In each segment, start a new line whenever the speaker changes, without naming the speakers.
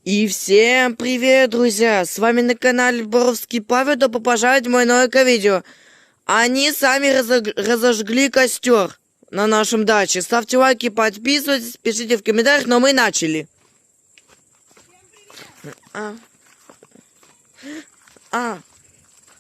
И всем привет, друзья! С вами на канале Боровский Павел. Добро пожаловать в мое новое видео. Они сами разожгли костер на нашем даче. Ставьте лайки, подписывайтесь, пишите в комментариях, но мы начали.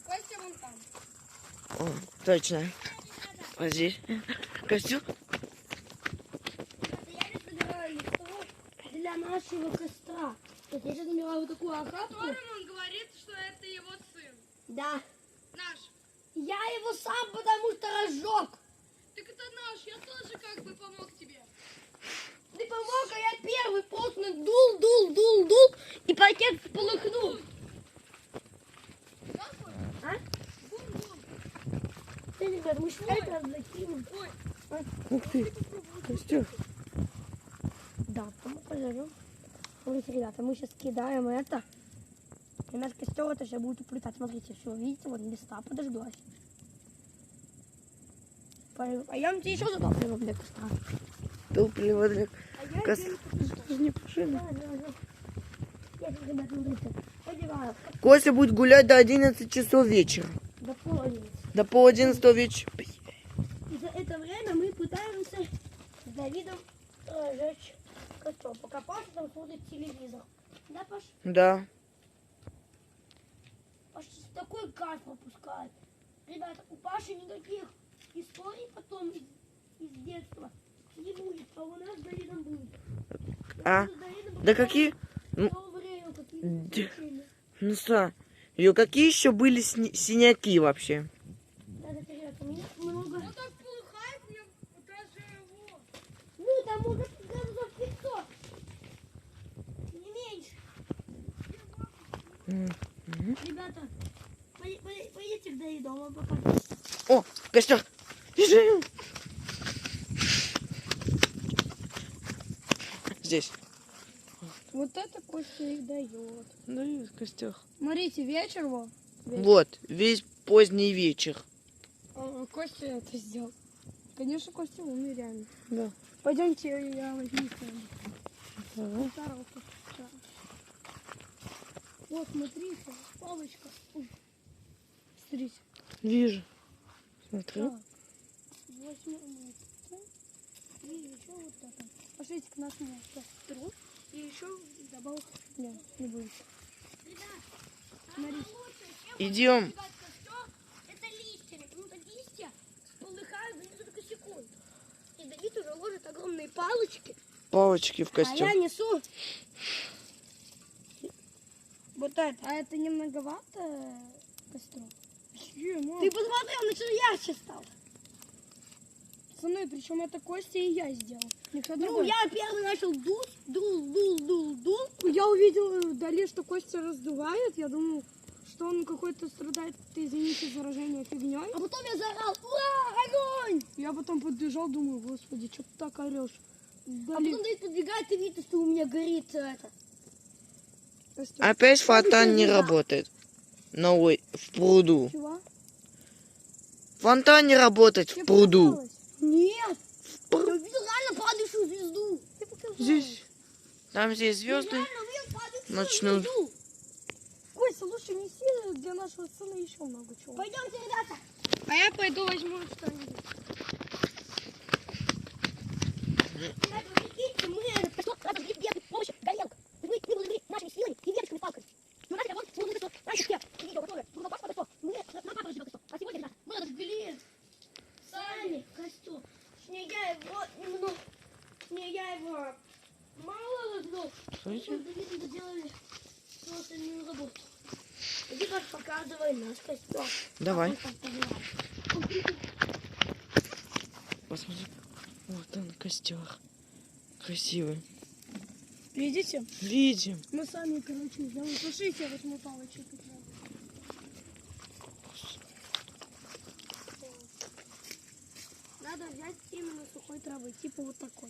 Костя вон там.
О, точно. Вот здесь. Костер.
Я собираю листов для нашего костра. Вот я сейчас набираю вот такую охапку.
Он говорит, что это его сын.
Да.
Наш.
Я его сам потому что разжег.
Так это наш, я тоже как бы помог тебе.
Ты помог, а я первый просто дул, и пакет полыхнул. А? Да, ребят, мы сейчас это закинем.
Ух ты, костер.
Да, мы пожарим. Смотрите, ребята, мы сейчас кидаем это. И наш костер это сейчас будет уплетать. Смотрите, все, видите, вот листа подожглась. Пойдемте еще затопливаем для костра.
Топливо для костра. Не
Да,
пошли.
Я сейчас, ребята, смотрите, подеваю.
Костя будет гулять до 11 часов вечера.
До половины.
До пол-11 вечера.
И за это время мы пытаемся с Давидом разжечь костер. Пока Паша там смотрит телевизор. Да, Паш?
Да.
Паша такой кайф пропускает. Ребята, у Паши никаких историй потом из детства не будет, а у нас с Давидом будет.
А? Да какие? Ну что? Ее какие еще были синяки вообще?
Да, ребята, у меня много.
Он так полыхает, мне даже его.
Ну, там может градусов 500. Не меньше. Ребята, поедете к Давиду, он вам покажет.
О, костер! Бежим! Здесь.
Вот это Костя и дает.
Ну и костер.
Смотрите, вечер вот.
Вот, весь поздний вечер.
Костя это сделал. Конечно, Костя умный, реально.
Да.
Пойдемте, я возьму
Ага.
тарелку. Вот, смотрите, палочка. Ой. Смотрите.
Вижу. Смотри.
Так. Возьмем это. И еще вот это. Пошлите к нашему костру. И еще добавил. Не будет. Смотрите.
Идем.
Это листья, потому что листья полыхают за несколько секунд. И Давид уже ложит огромные палочки.
Палочки в
А я
костер.
несу вот это. А это не многовато костру? Ты посмотри, он еще ярче стал.
Пацаны, причем это Костя и я сделал. Никто
Ну,
другой.
я первый начал дул.
Я увидел вдали, что Костя раздувает. Я думал, что он какой-то страдает, извините, заражение фигней.
А потом я заорал, ура, огонь!
Я потом подбежал, думаю, господи, что ты так орешь?
А
Вдали
потом Давид подбегает и видит, что у меня горит это.
костер.
Опять фонтан не работает. Новый в пруду.
Чего?
Фонтан не работает в пруду.
показалось?
Нет! Я видел реально падающую звезду.
Здесь. Там здесь звезды.
Реально видел падающую
Ночную.
звезду.
Костя, лучше неси для нашего сына еще много чего.
Пойдемте, ребята.
А я пойду возьму что-нибудь.
Ребята, вы прикиньте, мы разожгли без помощи горелок. Мы были нашими силами и веточками, палками. Но наша работа сегодня это наш успех. Видео готовое. Было папа костер. Мы на папа разожгли костер. А сегодня, ребята, мы разожгли сами костер. Я его мало разжег. Мы с Давидом доделали всю остальную работу. Иди как показывай наш костер.
Давай.
А он поставляет.
Посмотри. Вот он, костер. Красивый.
Видите?
Видим.
Мы сами, короче, сделали. Пошлите, я возьму палочек.
Надо взять именно сухой травы, типа вот такой.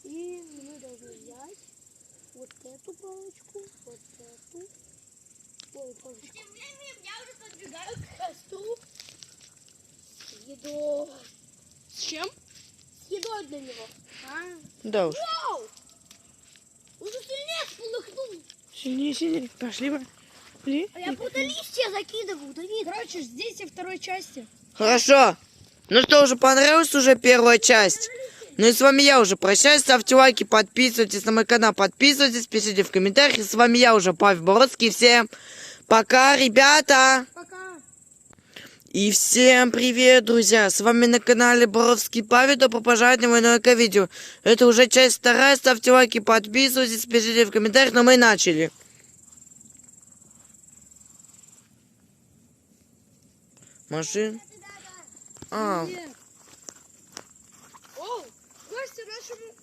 И мы должны взять вот эту палочку, вот эту. Ой, палочку. Тем временем я уже подбегаю к костру с едой.
С чем?
С едой для него.
Да уж.
Вау! Уже
Сильнее, сильнее. Пошли, пошли.
А я буду листья закидываю, Давид.
Короче, ждите второй части.
Хорошо. Ну что, уже понравилась уже первая часть? Ну и с вами я уже прощаюсь. Ставьте лайки, подписывайтесь на мой канал, подписывайтесь, пишите в комментариях. С вами я уже, Павел Бородский. Всем пока, ребята!
Пока.
И всем привет, друзья! С вами на канале Боровский Павел. Добро пожаловать на мое новое видео. Это уже часть вторая. Ставьте лайки, подписывайтесь, пишите в комментариях. Но мы начали. Машин. А,
Нет. О, Костя, нашему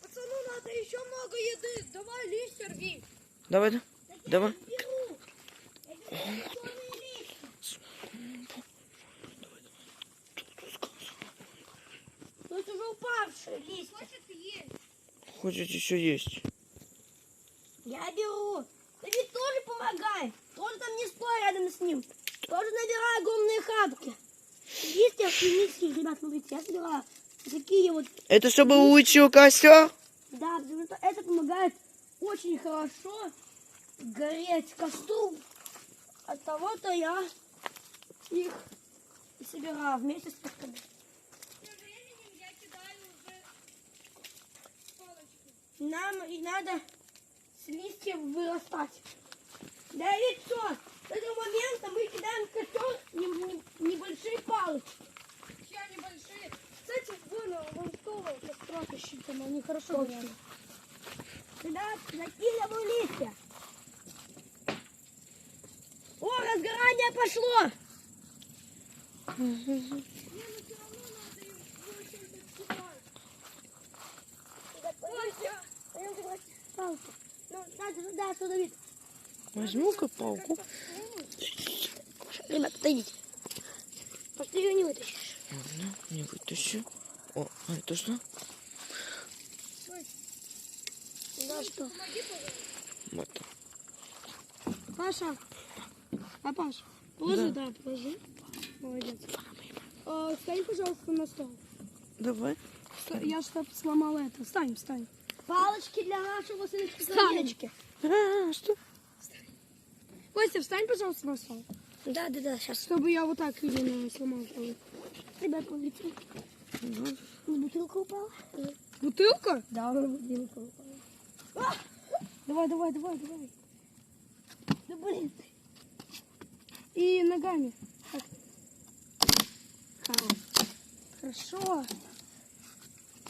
пацану надо еще много еды. Давай листья рви.
давай, давай.
Ну это уже упавшие листья.
Хочет есть.
Хочет еще есть.
Я беру. Давид тоже помогай. Тоже там не стой рядом с ним. Тоже набирай огромные хапки. Листья финических, ребят, смотрите, я собираю. Такие вот.
Это чтобы улучшил костер?
Да, потому что это помогает очень хорошо гореть костру. От того-то я их и собираю вместе с костром.
Со временем я кидаю уже палочку.
Нам и надо с листьев вырастать. Да и все. С этого момента мы кидаем в костер небольшие палочки.
Чья небольшие.
Кстати, вон стол костра тащить, там они хорошо горят.
Ребят, закидываю листья. О, разгорание пошло. Пойдемте брать палку. Ну, надо, да, что, Давид?
Возьму-ка палку.
Ребят, отойдите. Может, ты ее не вытащишь.
Ладно, не вытащу. О, а это что?
Да, что?
Вот.
Паша. А, Паш, положи, да, положи. Молодец. Встань, пожалуйста, на стол.
Давай.
Я что сломала это. Встань, встань.
Палочки для нашего сыночка
Встань.
Савиночки.
А, что?
Костя, встань, пожалуйста, на стол.
Да, сейчас.
Чтобы я вот так не сломал.
Ребят, смотрите.
Ну,
Бутылка упала.
Бутылка?
Да, бутылка упала.
Давай.
Да блин.
И ногами. Так. Хорошо.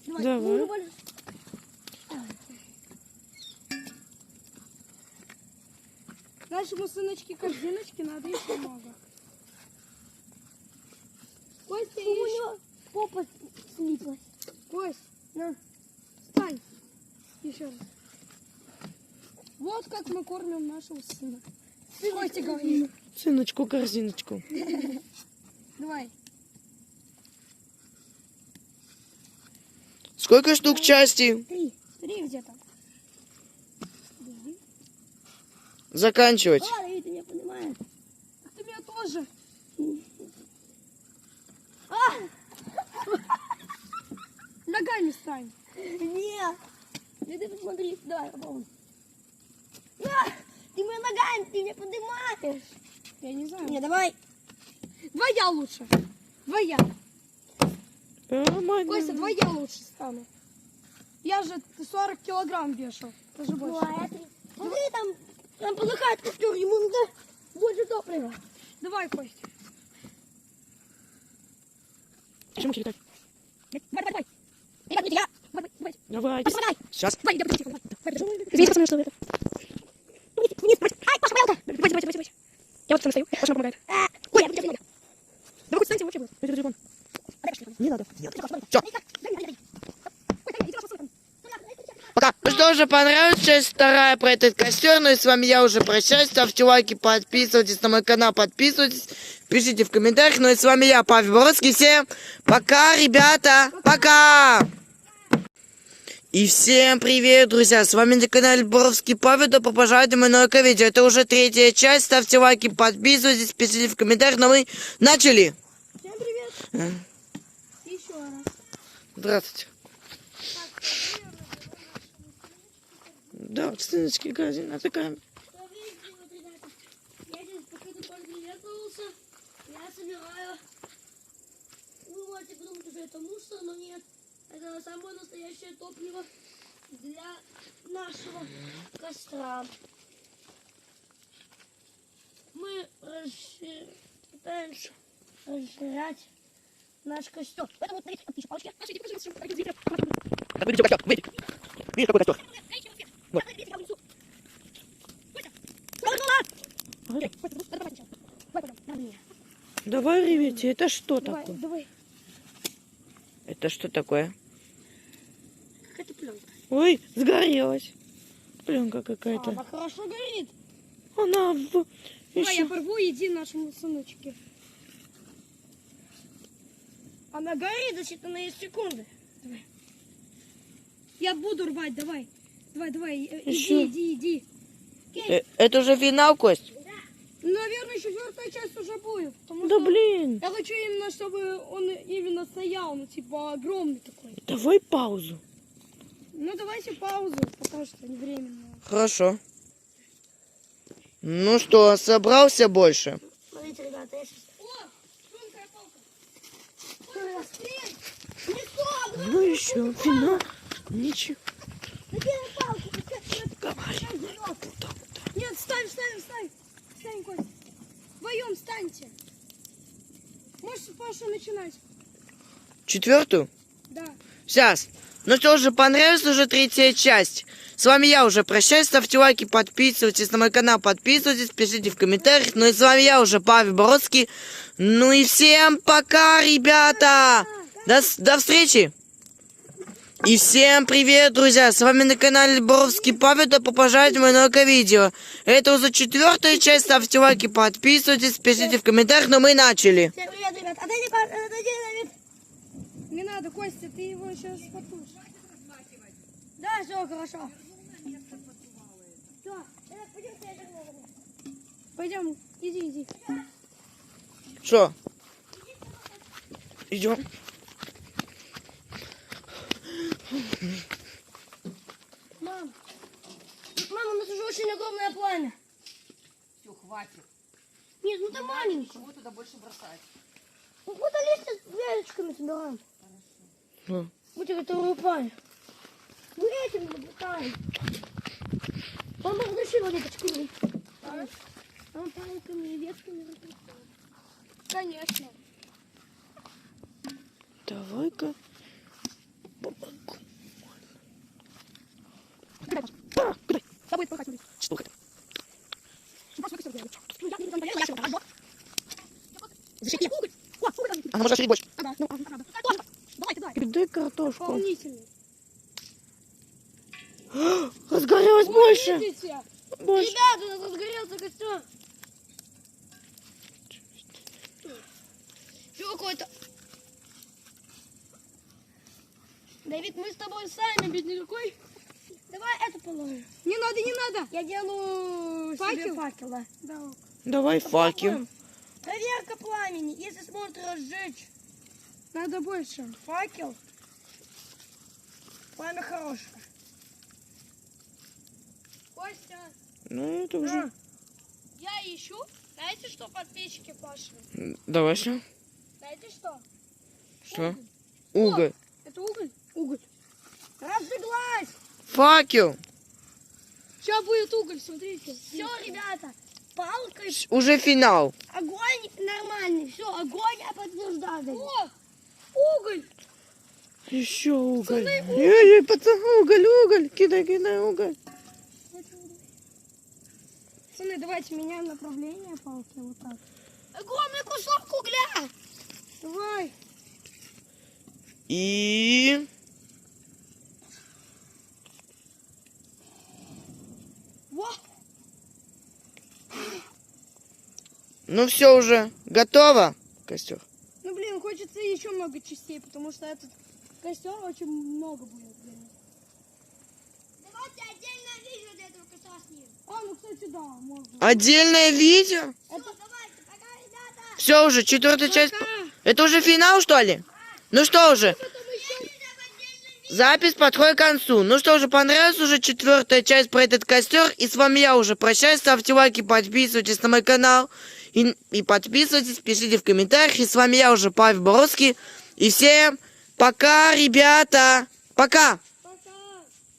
Давай.
Ну,
Нашему сыночке корзиночки надо еще много. Костя,
У него попа слиплась.
Кость, на, встань. Еще раз. Вот как мы кормим нашего сына. Костя, говори.
сыночку, корзиночку.
Давай.
Сколько штук части?
3.
Смотри где-то.
Заканчивать.
Ладно, ты меня понимаешь.
Ты меня тоже. Ногами стань.
Нет. Ты посмотри, давай, попробуй. Ты меня ногами, ты меня поднимаешь.
Я не знаю.
Не, давай.
Двоя лучше. Двоя.
Нормально.
Костя, двоя лучше стану. Я же 40 килограмм вешал. Даже
Ну,
больше.
а это... Смотри, там полыхает костер, ему надо больше топлива.
Давай, Костя.
Почему так?
Давай. Ребят, я...
Давай.
Давай.
Сейчас.
Извините, пацаны, что это? Вниз, ай, Паша, пожалуйста. Давайте. Я вот там стою, Паша помогает. Ой, я не могу. Да вы хоть встаньте, вообще будет.
Телефон.
Не надо.
Всё. Пока. Ну что же, понравилась часть вторая про этот костер. Ну и с вами я уже прощаюсь. Ставьте лайки, подписывайтесь на мой канал, подписывайтесь. Пишите в комментариях. Ну и с вами я, Павел Бородский. Всем пока, ребята. Пока. И всем привет, друзья. С вами на канале Боровский Павел. Добро пожаловать на мое новое видео. Это уже третья часть. Ставьте лайки, подписывайтесь, пишите в комментариях. Но мы начали.
Всем привет. Еще раз.
Здравствуйте. Да, вот сыночки, корзина такая.
топлива для нашего костра. Мы пытаемся расширять наш костер. Поэтому вот на палочки.
Видишь, костер, видите? Видишь, какой костер? Вот. Давай, ребята, это что такое?
Давай.
Это что такое?
Какая-то пленка.
Ой, сгорелась. Пленка какая-то.
Она хорошо горит.
Она
Давай, я
еще...
порву, иди нашему сыночке.
Она горит за считанные секунды.
Давай. Я буду рвать, давай. Давай,
Ещё.
иди.
Это уже финал, Кость?
Наверное, 4-я часть уже будет. Потому
Да
что
блин.
я хочу именно, чтобы он именно стоял, ну типа огромный такой.
Давай паузу.
Ну давайте паузу, пока что не временно.
Хорошо. Ну что, собрался больше?
Смотрите, ребята, я сейчас...
Ну еще финал. Ничего.
Накинь палку.
Говори.
Нет, встань. Встань, Кость. Вдвоем встаньте. Можешь, Паша, начинать?
4-ю?
Да.
Сейчас. Ну что же, понравилась уже 3-я часть. С вами я уже прощаюсь. Ставьте лайки, подписывайтесь на мой канал, подписывайтесь, пишите в комментариях. Ну и с вами я уже, Павел Боровский. Ну и всем пока, ребята. До встречи. И всем привет, друзья. С вами на канале Боровский Павел. Добро пожаловать в мое новое видео. Это уже 4-я часть. Ставьте лайки, подписывайтесь, пишите в комментариях. Но мы начали.
Всем привет, ребят. Отойди, Давид.
Не надо, Костя, ты его сейчас потушишь.
Да, все, хорошо. Все, пойдемте, я верну.
Пойдем, иди.
Что? Идем.
Мам, у нас уже очень огромное пламя.
Все, хватит.
Нет, ну ты маленький.
Чего туда больше бросать?
Ну вот листья с вялечками собираем.
Ну.
Будьте которые упали. Мы этим наблюдаем. Мама, разреши водичку. Там палками и ветками.
Конечно.
Давай-ка.
Забудь пахать, смотри.
Что это? Она может шить больше. Дай картошку.
Дополнительный.
Разгорелось больше.
Видите?
Больше.
Ребята, у нас разгорелся костер. Что какой-то? Давид, мы с тобой сами без никакой. Давай это положим.
Не надо.
Я делаю себе
Факел?
факел, да.
Да.
Давай факел.
Проверка пламени. Если сможет разжечь
Надо больше.
факел, пламя хорошее.
Костя,
Ну, это уже.
я ищу. Знаете, что подписчики Паши?
Давай что?
Знаете что?
Что? Уголь.
Это уголь.
Разжиглась.
Факел.
Сейчас будет уголь, смотрите.
Все, ребята, палкой
Уже финал.
огонь нормальный. Все, огонь я подтверждаю. Давид.
О, уголь.
Еще уголь. Эй, пацан, уголь. Кидай уголь.
Пацаны, давайте меняем направление палки вот так.
Огромный кусок угля.
Давай.
И...
Во.
Ну все уже. Готово. Костер.
Ну, блин, хочется еще много частей, потому что этот костер очень много будет.
Давайте отдельное видео для этого костра снимем.
Ну, кстати, да, можно.
Отдельное видео.
Все, давайте, пока, ребята.
Все уже, 4-я часть. Это уже финал, что ли? Ну что уже? Запись подходит к концу. Ну что же, понравилась уже 4-я часть про этот костер. И с вами я уже прощаюсь. Ставьте лайки, подписывайтесь на мой канал. И подписывайтесь, пишите в комментариях. И с вами я уже, Павел Боровский. И всем пока, ребята. Пока.